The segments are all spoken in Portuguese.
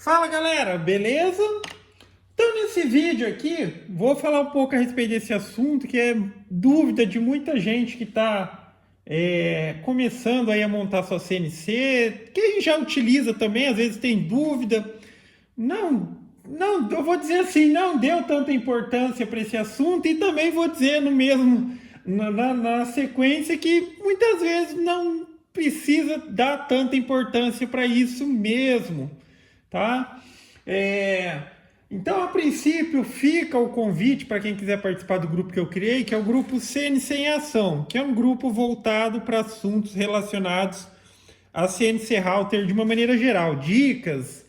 Fala galera, beleza? Então nesse vídeo aqui vou falar um pouco a respeito desse assunto que é dúvida de muita gente que está começando aí a montar sua CNC, quem já utiliza também, às vezes tem dúvida. Não, eu vou dizer assim, não deu tanta importância para esse assunto e também vou dizer no mesmo, na sequência que muitas vezes não precisa dar tanta importância para isso mesmo, tá? Então, a princípio, fica o convite para quem quiser participar do grupo que eu criei, que é o grupo CNC em Ação, que é um grupo voltado para assuntos relacionados a CNC Router de uma maneira geral. Dicas,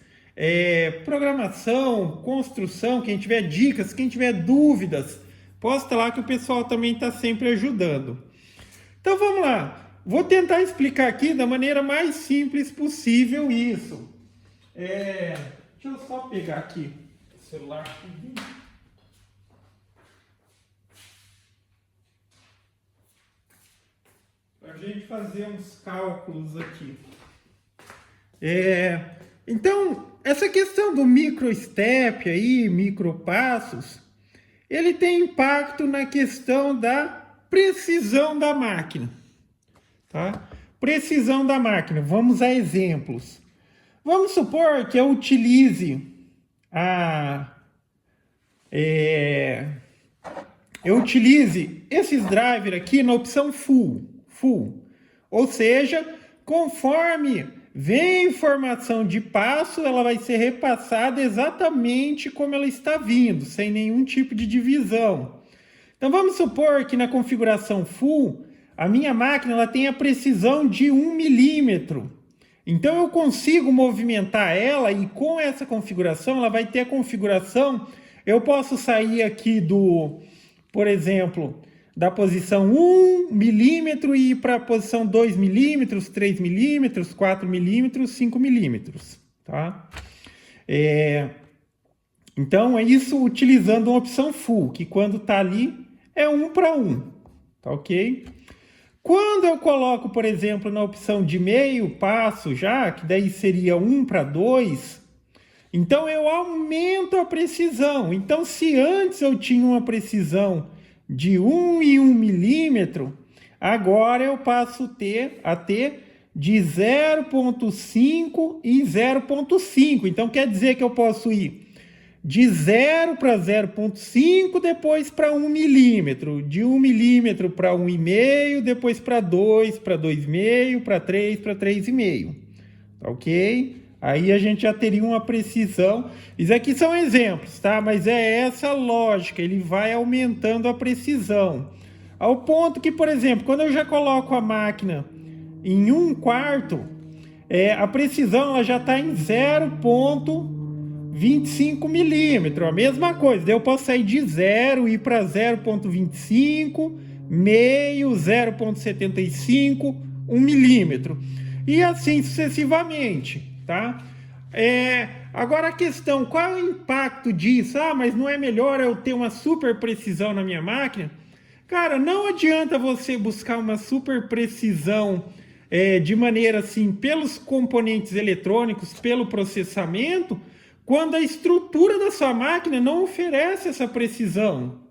programação, construção, quem tiver dicas, quem tiver dúvidas, posta lá que o pessoal também está sempre ajudando. Então, vamos lá. Vou tentar explicar aqui da maneira mais simples possível isso. Deixa eu só pegar aqui o celular. Para a gente fazer uns cálculos aqui. Então, essa questão do micro-step aí, micro-passos, ele tem impacto na questão da precisão da máquina. Tá? Precisão da máquina. Vamos a exemplos. Vamos supor que eu utilize esses drivers aqui na opção full. Ou seja, conforme vem informação de passo, ela vai ser repassada exatamente como ela está vindo, sem nenhum tipo de divisão. Então vamos supor que na configuração full, a minha máquina ela tem a precisão de 1 milímetro. Então eu consigo movimentar ela e com essa configuração, ela vai ter a configuração, eu posso sair aqui por exemplo, da posição 1 milímetro e ir para a posição 2 milímetros, 3 milímetros, 4 milímetros, 5 milímetros, tá? Então é isso utilizando uma opção full, que quando está ali é 1 para 1, tá ok? Quando eu coloco, por exemplo, na opção de meio passo já, que daí seria 1 para 2, então eu aumento a precisão. Então, se antes eu tinha uma precisão de 1 e 1 milímetro, agora eu passo a ter de 0,5 e 0,5. Então, quer dizer que eu posso ir de 0 para 0,5, depois para 1 milímetro, de 1 milímetro para 1,5, depois para 2, para 2,5, para 3, para 3,5. Tá ok? Aí a gente já teria uma precisão. Isso aqui são exemplos, tá? Mas é essa a lógica, ele vai aumentando a precisão. Ao ponto que, por exemplo, quando eu já coloco a máquina em 1/4, a precisão ela já está em 0,25 milímetros, a mesma coisa. Daí eu posso sair de 0 e ir para 0,25, meio, 0,75, 1 milímetro. E assim sucessivamente, tá? Agora a questão, qual é o impacto disso? Mas não é melhor eu ter uma super precisão na minha máquina? Cara, não adianta você buscar uma super precisão de maneira assim, pelos componentes eletrônicos, pelo processamento, quando a estrutura da sua máquina não oferece essa precisão.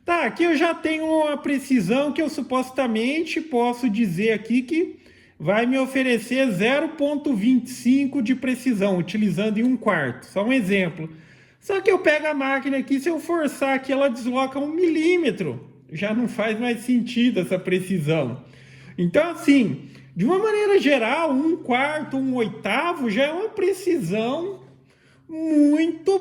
Tá, aqui eu já tenho uma precisão que eu supostamente posso dizer aqui que vai me oferecer 0,25 de precisão, utilizando em 1/4. Só um exemplo. Só que eu pego a máquina aqui, se eu forçar aqui, ela desloca 1 milímetro. Já não faz mais sentido essa precisão. Então, assim, de uma maneira geral, 1/4, 1/8 já é uma precisão muito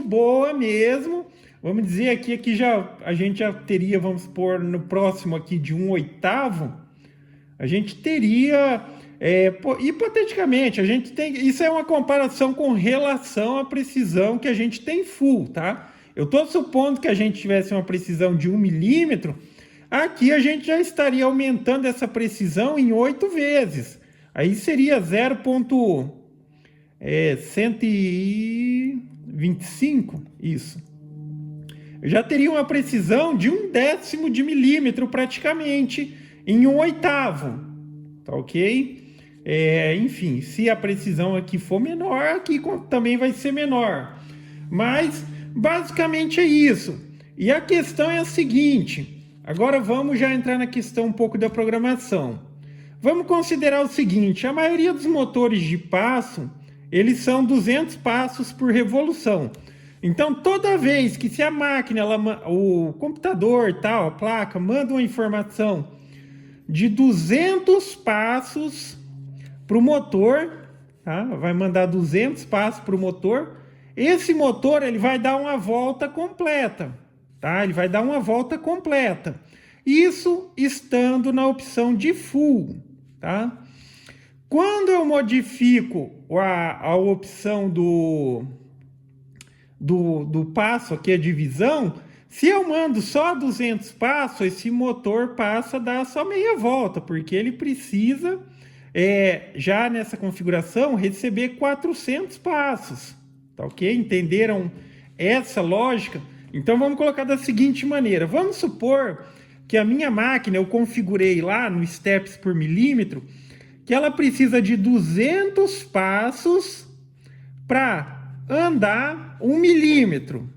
boa mesmo. Vamos dizer aqui que a gente já teria, vamos supor, no próximo aqui de 1/8, a gente teria, hipoteticamente, a gente tem, isso é uma comparação com relação à precisão que a gente tem full, tá? Eu estou supondo que a gente tivesse uma precisão de 1 milímetro, aqui a gente já estaria aumentando essa precisão em 8 vezes. Aí seria 125, isso. Eu já teria uma precisão de 1/10 de milímetro praticamente em 1/8, tá ok? Enfim, se a precisão aqui for menor, aqui também vai ser menor. Mas basicamente é isso. E a questão é a seguinte: agora vamos já entrar na questão um pouco da programação. Vamos considerar o seguinte: a maioria dos motores de passo, eles são 200 passos por revolução. Então, toda vez que se a máquina, o computador, tal, a placa, manda uma informação de 200 passos para o motor, tá? Vai mandar 200 passos para o motor. Esse motor ele vai dar uma volta completa, tá? Ele vai dar uma volta completa. Isso estando na opção de full, tá? Quando eu modifico a opção do passo aqui, a divisão, se eu mando só 200 passos, esse motor passa a dar só meia volta, porque ele precisa, já nessa configuração, receber 400 passos. Tá ok? Entenderam essa lógica? Então vamos colocar da seguinte maneira. Vamos supor que a minha máquina, eu configurei lá no steps por milímetro, que ela precisa de 200 passos para andar 1 milímetro,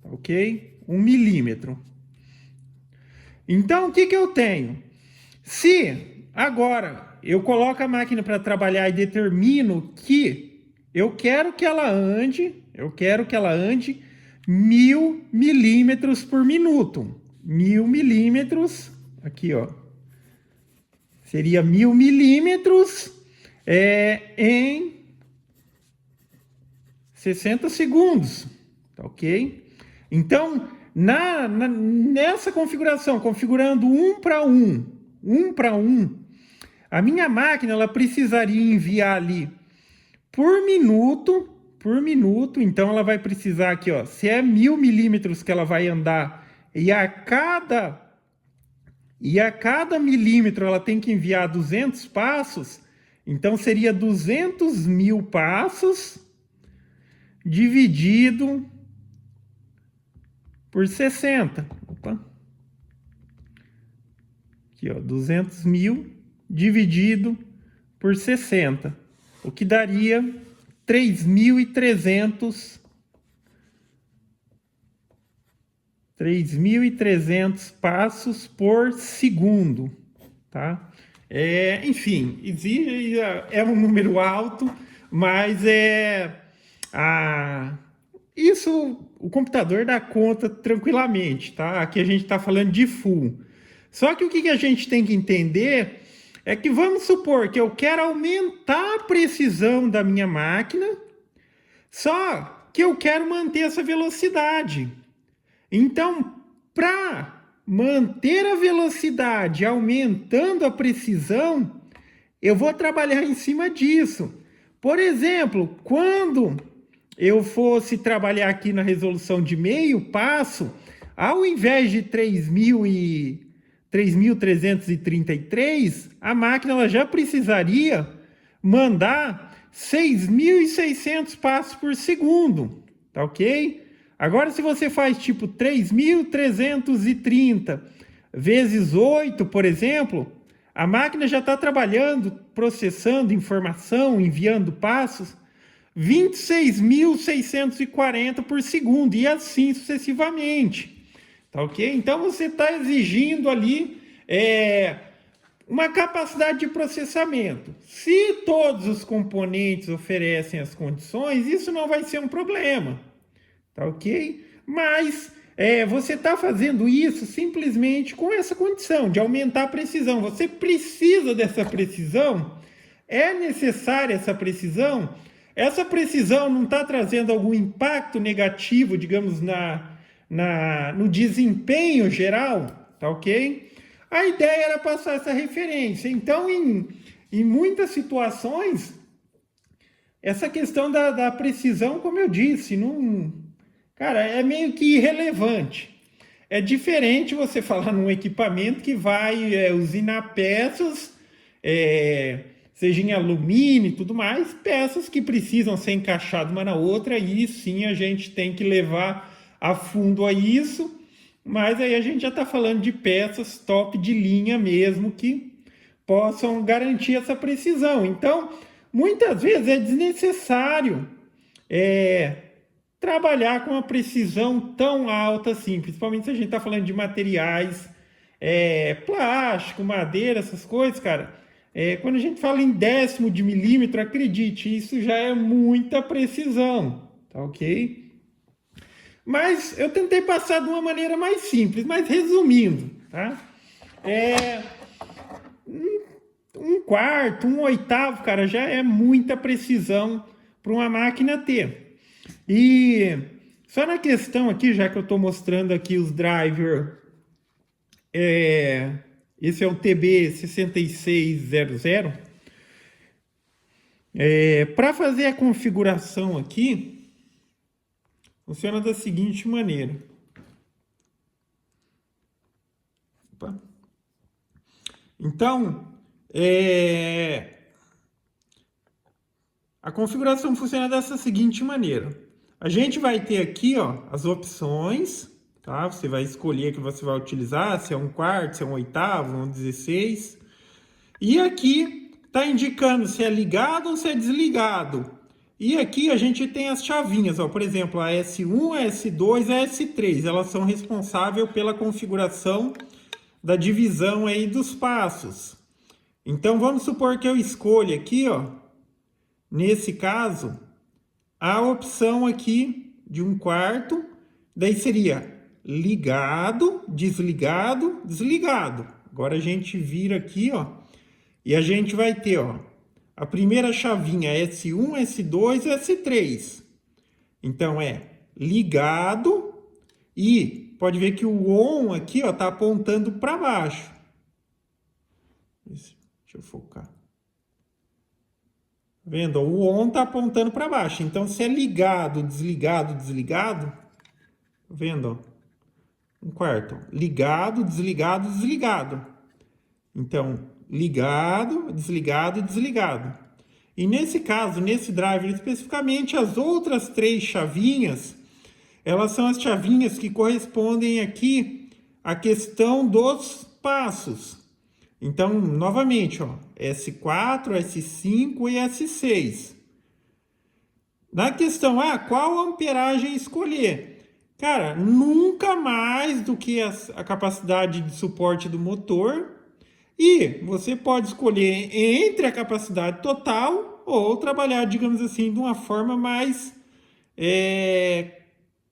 ok? 1 milímetro. Então, o que eu tenho? Se agora eu coloco a máquina para trabalhar e determino que eu quero que ela ande 1000 milímetros por minuto. 1000 milímetros, aqui ó, seria 1000 milímetros em 60 segundos, tá ok? Então, nessa configuração, configurando 1 para 1, a minha máquina ela precisaria enviar ali por minuto, então ela vai precisar aqui, ó, se é 1000 milímetros que ela vai andar e a cada milímetro ela tem que enviar 200 passos, então seria 200 mil passos dividido por 60. Opa. Aqui, ó, 200 mil dividido por 60, o que daria 3.300 passos por segundo, tá? Enfim, é um número alto, mas isso o computador dá conta tranquilamente, tá? Aqui a gente está falando de full. Só que o que a gente tem que entender é que vamos supor que eu quero aumentar a precisão da minha máquina, só que eu quero manter essa velocidade. Então, para manter a velocidade aumentando a precisão, eu vou trabalhar em cima disso. Por exemplo, quando eu fosse trabalhar aqui na resolução de meio passo, ao invés de 3.333, a máquina ela já precisaria mandar 6.600 passos por segundo, tá ok? Agora, se você faz tipo 3.330 vezes 8, por exemplo, a máquina já está trabalhando, processando informação, enviando passos, 26.640 por segundo, e assim sucessivamente. Tá ok? Então você está exigindo ali uma capacidade de processamento. Se todos os componentes oferecem as condições, isso não vai ser um problema. Tá ok? Mas você está fazendo isso simplesmente com essa condição de aumentar a precisão. Você precisa dessa precisão? É necessária essa precisão? Essa precisão não está trazendo algum impacto negativo, digamos, no desempenho geral? Tá ok? A ideia era passar essa referência. Então, em muitas situações, essa questão da precisão, como eu disse, cara, é meio que irrelevante. É diferente você falar num equipamento que vai usinar peças, seja em alumínio e tudo mais, peças que precisam ser encaixadas uma na outra, e sim a gente tem que levar a fundo a isso, mas aí a gente já está falando de peças top de linha mesmo, que possam garantir essa precisão. Então, muitas vezes é desnecessário trabalhar com uma precisão tão alta assim, principalmente se a gente está falando de materiais, plástico, madeira, essas coisas, cara. Quando a gente fala em décimo de milímetro, acredite, isso já é muita precisão, tá ok? Mas eu tentei passar de uma maneira mais simples, mas resumindo, tá? Um quarto, um oitavo, cara, já é muita precisão para uma máquina ter. E só na questão aqui, já que eu estou mostrando aqui os drivers, esse é o TB6600. Para fazer a configuração aqui, funciona da seguinte maneira. Opa. Então, a configuração funciona dessa seguinte maneira. A gente vai ter aqui, ó, as opções, tá? Você vai escolher que você vai utilizar, se é um quarto, se é um oitavo, um 16. E aqui tá indicando se é ligado ou se é desligado. E aqui a gente tem as chavinhas, ó, por exemplo, a S1, a S2 e a S3. Elas são responsáveis pela configuração da divisão aí dos passos. Então, vamos supor que eu escolha aqui, ó, nesse caso, a opção aqui de um quarto, daí seria ligado, desligado, desligado. Agora a gente vira aqui, ó, e a gente vai ter, ó, a primeira chavinha S1, S2 e S3. Então, ligado e pode ver que o ON aqui, ó, tá apontando para baixo. Deixa eu focar. Vendo? O ON está apontando para baixo. Então, se é ligado, desligado, desligado, vendo? Um quarto. Ligado, desligado, desligado. Então, ligado, desligado, desligado. E nesse caso, nesse driver especificamente, as outras 3 chavinhas, elas são as chavinhas que correspondem aqui à questão dos passos. Então, novamente, ó, S4, S5 e S6. Na questão, qual amperagem escolher? Cara, nunca mais do que a capacidade de suporte do motor. E você pode escolher entre a capacidade total ou trabalhar, digamos assim, de uma forma mais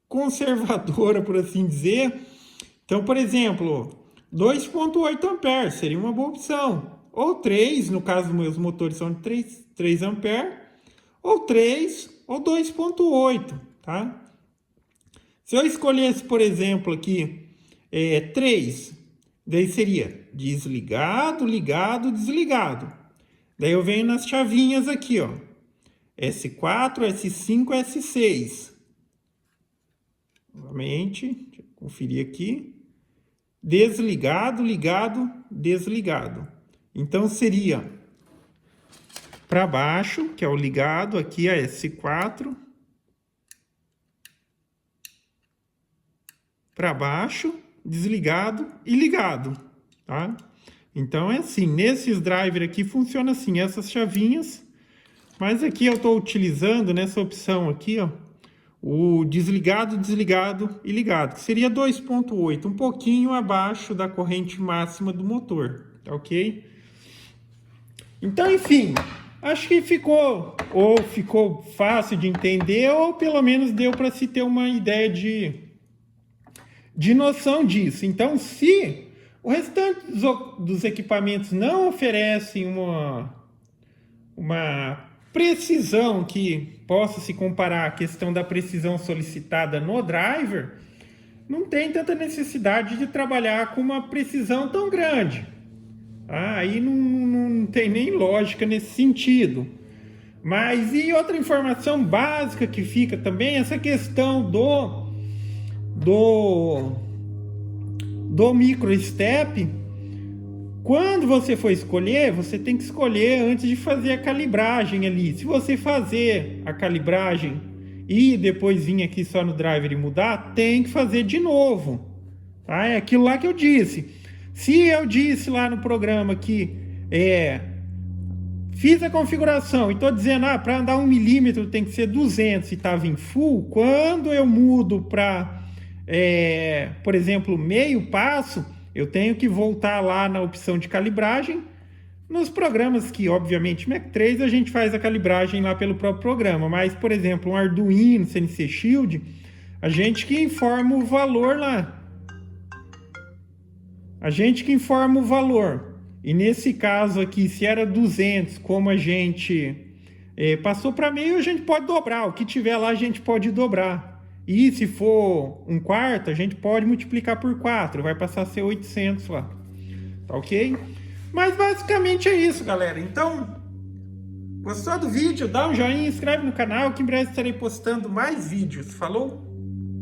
conservadora, por assim dizer. Então, por exemplo, 2,8 amperes seria uma boa opção. Ou 3, no caso dos meus motores são de 3 amperes. Ou 3 ou 2,8, tá? Se eu escolhesse, por exemplo, aqui 3, daí seria desligado, ligado, desligado. Daí eu venho nas chavinhas aqui, ó. S4, S5, S6. Novamente, deixa eu conferir aqui. Desligado, ligado, desligado. Então, seria para baixo, que é o ligado, aqui a S4. Para baixo, desligado e ligado, tá? Então, é assim, nesses drivers aqui funciona assim, essas chavinhas. Mas aqui eu estou utilizando, nessa opção aqui, ó, o desligado, desligado e ligado, que seria 2,8, um pouquinho abaixo da corrente máxima do motor, tá ok? Então, enfim, acho que ficou fácil de entender, ou pelo menos deu para se ter uma ideia de noção disso. Então, se o restante dos equipamentos não oferecem uma precisão que possa se comparar à questão da precisão solicitada no driver, não tem tanta necessidade de trabalhar com uma precisão tão grande. Aí não tem nem lógica nesse sentido. Mas e outra informação básica que fica também, essa questão do micro-step. Quando você for escolher, você tem que escolher antes de fazer a calibragem ali. Se você fazer a calibragem e depois vir aqui só no driver e mudar, tem que fazer de novo. Tá? É aquilo lá que eu disse. Se eu disse lá no programa que Fiz a configuração e estou dizendo, para andar 1 milímetro tem que ser 200 e estava em full. Quando eu mudo para, por exemplo, meio passo, eu tenho que voltar lá na opção de calibragem. Nos programas que, obviamente, Mac 3, a gente faz a calibragem lá pelo próprio programa. Mas, por exemplo, um Arduino, CNC Shield, a gente que informa o valor lá. A gente que informa o valor. E nesse caso aqui, se era 200, como a gente passou para meio, a gente pode dobrar. O que tiver lá, a gente pode dobrar. E se for 1/4, a gente pode multiplicar por 4. Vai passar a ser 800 lá. Tá ok? Mas basicamente é isso, galera. Então, gostou do vídeo? Dá um joinha, inscreve no canal que em breve estarei postando mais vídeos. Falou?